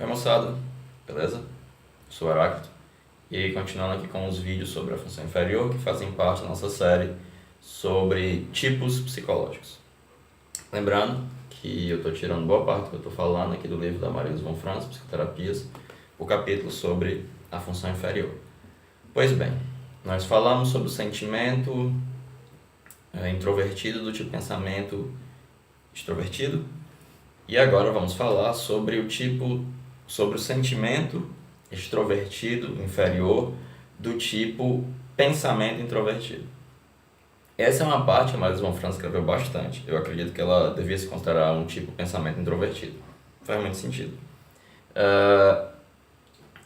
Oi moçada, beleza? Eu sou o Heráclito e continuando aqui com os vídeos sobre a função inferior que fazem parte da nossa série sobre tipos psicológicos. Lembrando que eu estou tirando boa parte do que eu estou falando aqui do livro da Marisa von Franz, Psicoterapias, o capítulo sobre a função inferior. Pois bem, nós falamos sobre o sentimento introvertido do tipo pensamento extrovertido e agora vamos falar sobre o sentimento extrovertido inferior do tipo pensamento introvertido. Essa é uma parte que a Marisa von Franz escreveu bastante. Eu acredito que ela devia se considerar um tipo pensamento introvertido. Faz muito sentido.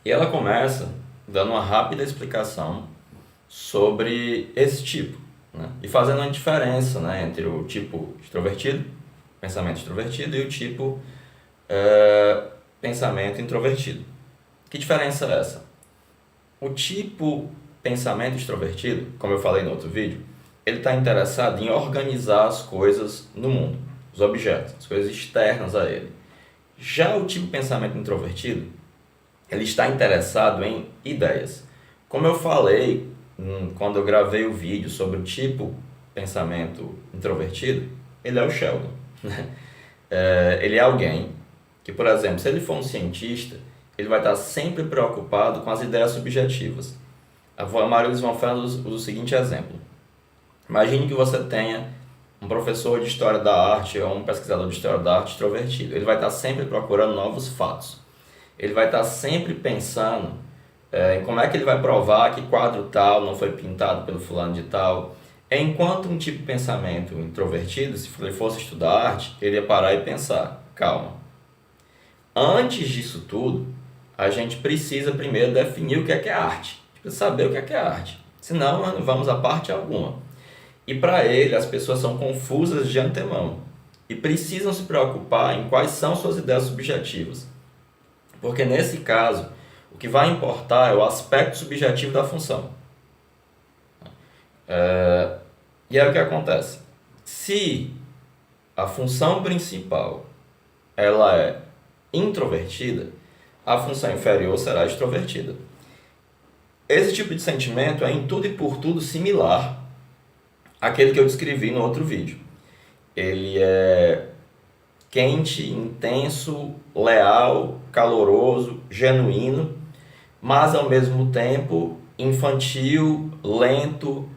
E ela começa dando uma rápida explicação sobre esse tipo, né? E fazendo uma diferença, né, entre o tipo extrovertido, pensamento extrovertido, e o tipo pensamento introvertido. Que diferença é essa? O tipo pensamento extrovertido, como eu falei no outro vídeo, ele está interessado em organizar as coisas no mundo, os objetos, as coisas externas a ele. Já o tipo pensamento introvertido, ele está interessado em ideias. Como eu falei quando eu gravei o vídeo sobre o tipo pensamento introvertido, ele é o Sheldon. Ele é alguém que, por exemplo, se ele for um cientista, ele vai estar sempre preocupado com as ideias subjetivas. A Marisa von Franz usa o seguinte exemplo. Imagine que você tenha um professor de História da Arte ou um pesquisador de História da Arte extrovertido. Ele vai estar sempre procurando novos fatos. Ele vai estar sempre pensando em como é que ele vai provar que quadro tal não foi pintado pelo fulano de tal. Enquanto um tipo de pensamento introvertido, se ele fosse estudar arte, ele ia parar e pensar, calma. Antes disso tudo, a gente precisa primeiro definir o que é arte. A gente precisa saber o que é arte. Senão, não vamos a parte alguma. E para ele, as pessoas são confusas de antemão. E precisam se preocupar em quais são suas ideias subjetivas. Porque nesse caso, o que vai importar é o aspecto subjetivo da função. E aí o que acontece? Se a função principal ela é introvertida, a função inferior será extrovertida. Esse tipo de sentimento é em tudo e por tudo similar àquele que eu descrevi no outro vídeo. Ele é quente, intenso, leal, caloroso, genuíno, mas ao mesmo tempo infantil, lento,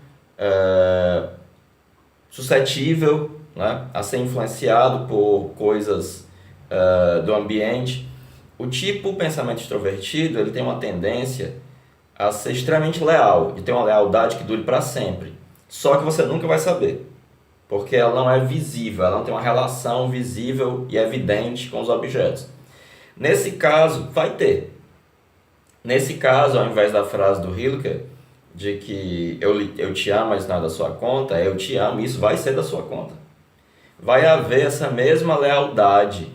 suscetível, né, a ser influenciado por coisas do ambiente. O tipo pensamento extrovertido, ele tem uma tendência a ser extremamente leal e ter uma lealdade que dure para sempre. Só que você nunca vai saber, porque ela não é visível, ela não tem uma relação visível e evidente com os objetos. Nesse caso, vai ter. Nesse caso, ao invés da frase do Rilke, de que eu te amo, mas não é da sua conta, eu te amo, isso vai ser da sua conta. Vai haver essa mesma lealdade,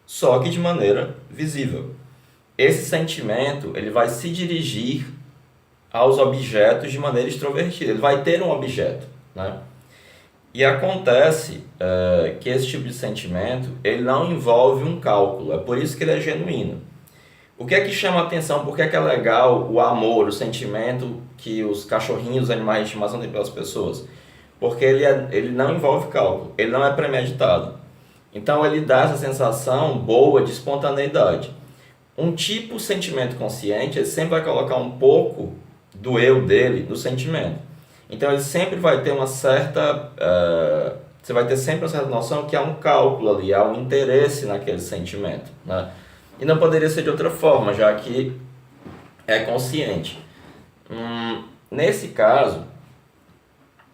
só que de maneira visível. Esse sentimento ele vai se dirigir aos objetos de maneira extrovertida, ele vai ter um objeto, né? E acontece que esse tipo de sentimento ele não envolve um cálculo, é por isso que ele é genuíno. O que é que chama a atenção? Por que é legal o amor, o sentimento que os cachorrinhos, os animais de estimação têm pelas pessoas? Porque ele não envolve cálculo, ele não é premeditado. Então ele dá essa sensação boa de espontaneidade. Um tipo de sentimento consciente, ele sempre vai colocar um pouco do eu dele no sentimento. Então ele sempre vai ter uma certa... você vai ter sempre uma certa noção que há um cálculo ali, há um interesse naquele sentimento, né? E não poderia ser de outra forma, já que é consciente. Nesse caso,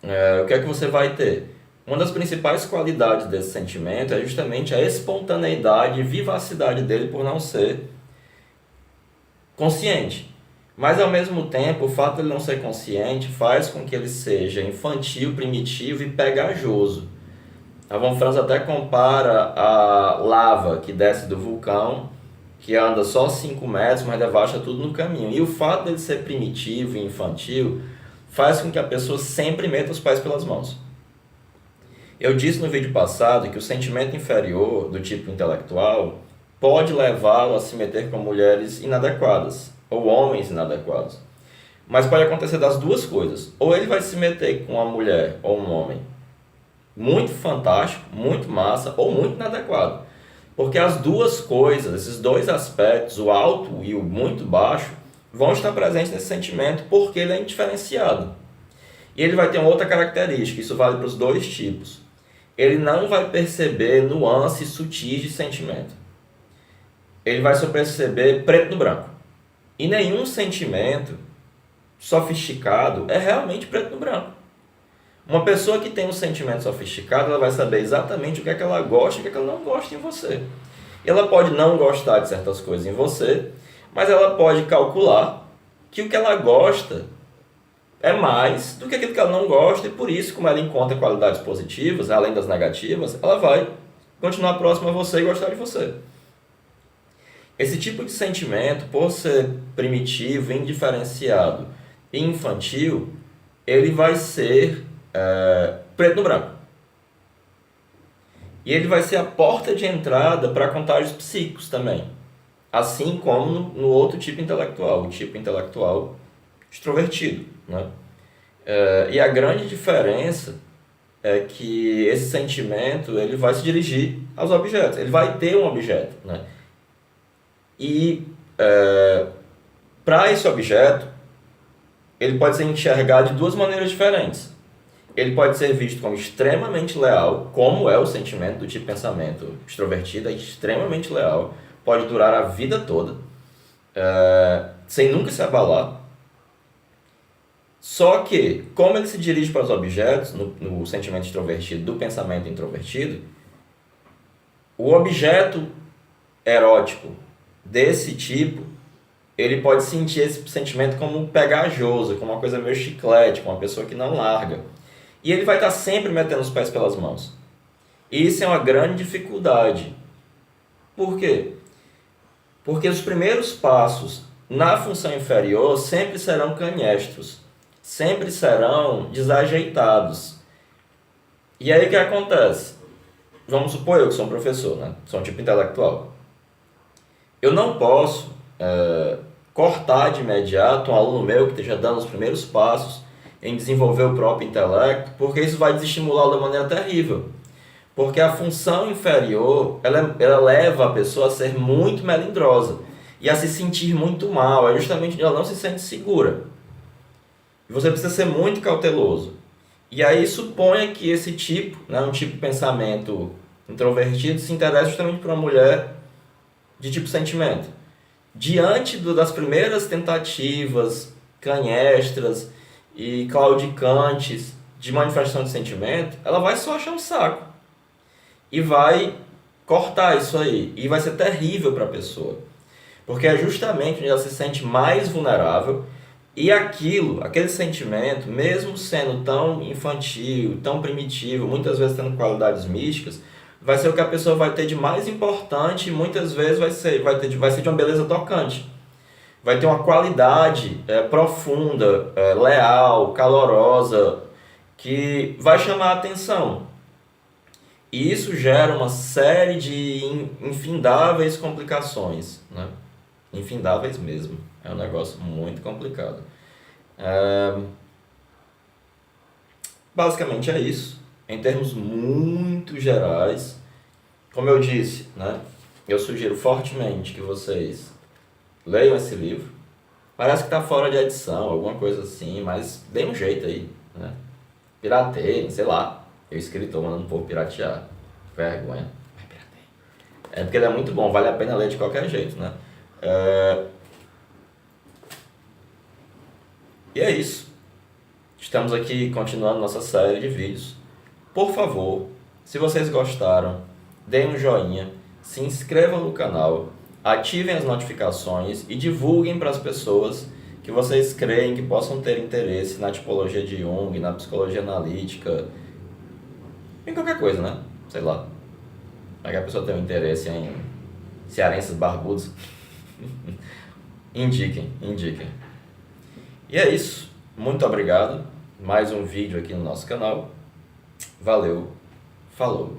o que é que você vai ter? Uma das principais qualidades desse sentimento é justamente a espontaneidade e vivacidade dele por não ser consciente. Mas ao mesmo tempo, o fato de ele não ser consciente faz com que ele seja infantil, primitivo e pegajoso. A von Franz até compara a lava que desce do vulcão, que anda só 5 metros, mas devasta tudo no caminho. E o fato de ele ser primitivo e infantil faz com que a pessoa sempre meta os pés pelas mãos. Eu disse no vídeo passado que o sentimento inferior do tipo intelectual pode levá-lo a se meter com mulheres inadequadas ou homens inadequados. Mas pode acontecer das duas coisas. Ou ele vai se meter com uma mulher ou um homem muito fantástico, muito massa ou muito inadequado. Porque as duas coisas, esses dois aspectos, o alto e o muito baixo, vão estar presentes nesse sentimento porque ele é indiferenciado. E ele vai ter uma outra característica, isso vale para os dois tipos. Ele não vai perceber nuances sutis de sentimento. Ele vai só perceber preto no branco. E nenhum sentimento sofisticado é realmente preto no branco. Uma pessoa que tem um sentimento sofisticado, ela vai saber exatamente o que é que ela gosta e o que é que ela não gosta em você. E ela pode não gostar de certas coisas em você, mas ela pode calcular que o que ela gosta é mais do que aquilo que ela não gosta, e por isso, como ela encontra qualidades positivas, além das negativas, ela vai continuar próxima a você e gostar de você. Esse tipo de sentimento, por ser primitivo, indiferenciado e infantil, ele vai ser preto no branco. E ele vai ser a porta de entrada para contágios psíquicos também. Assim como no outro tipo intelectual, o tipo intelectual extrovertido, né? E a grande diferença é que esse sentimento ele vai se dirigir aos objetos, ele vai ter um objeto, né? E para esse objeto, ele pode ser enxergado de duas maneiras diferentes. Ele pode ser visto como extremamente leal, como é o sentimento do tipo pensamento extrovertido, é extremamente leal, pode durar a vida toda, sem nunca se abalar. Só que, como ele se dirige para os objetos, no sentimento extrovertido do pensamento introvertido, o objeto erótico desse tipo, ele pode sentir esse sentimento como pegajoso, como uma coisa meio chiclete, como uma pessoa que não larga. E ele vai estar sempre metendo os pés pelas mãos. E isso é uma grande dificuldade. Por quê? Porque os primeiros passos na função inferior sempre serão canhestros, sempre serão desajeitados. E aí o que acontece? Vamos supor eu que sou um professor, né? Sou um tipo intelectual. Eu não posso cortar de imediato um aluno meu que esteja dando os primeiros passos em desenvolver o próprio intelecto, porque isso vai desestimulá-lo de maneira terrível. Porque a função inferior, ela leva a pessoa a ser muito melindrosa e a se sentir muito mal, é justamente onde ela não se sente segura. E você precisa ser muito cauteloso. E aí suponha que esse tipo, né, um tipo de pensamento introvertido, se interessa justamente por uma mulher de tipo sentimento. Diante das primeiras tentativas canhestras e claudicantes de manifestação de sentimento, ela vai só achar um saco e vai cortar isso aí, e vai ser terrível para a pessoa, porque é justamente onde ela se sente mais vulnerável, e aquele sentimento, mesmo sendo tão infantil, tão primitivo, muitas vezes tendo qualidades místicas, vai ser o que a pessoa vai ter de mais importante, e muitas vezes vai ser de uma beleza tocante. Vai ter uma qualidade profunda, leal, calorosa, que vai chamar a atenção. E isso gera uma série de infindáveis complicações, né? Infindáveis mesmo. É um negócio muito complicado. Basicamente é isso. Em termos muito gerais, como eu disse, né? Eu sugiro fortemente que vocês leiam esse livro. Parece que está fora de edição, alguma coisa assim, mas dê um jeito aí, né? Pirateiem, sei lá. Eu, escritor, mandando o povo piratear. Vergonha. É porque ele é muito bom, vale a pena ler de qualquer jeito, né? E é isso. Estamos aqui continuando nossa série de vídeos. Por favor, se vocês gostaram, deem um joinha, se inscrevam no canal, ativem as notificações e divulguem para as pessoas que vocês creem que possam ter interesse na tipologia de Jung, na psicologia analítica, em qualquer coisa, né? Sei lá. Vai que a pessoa tem um interesse em cearenses barbudos. Indiquem. E é isso. Muito obrigado. Mais um vídeo aqui no nosso canal. Valeu. Falou.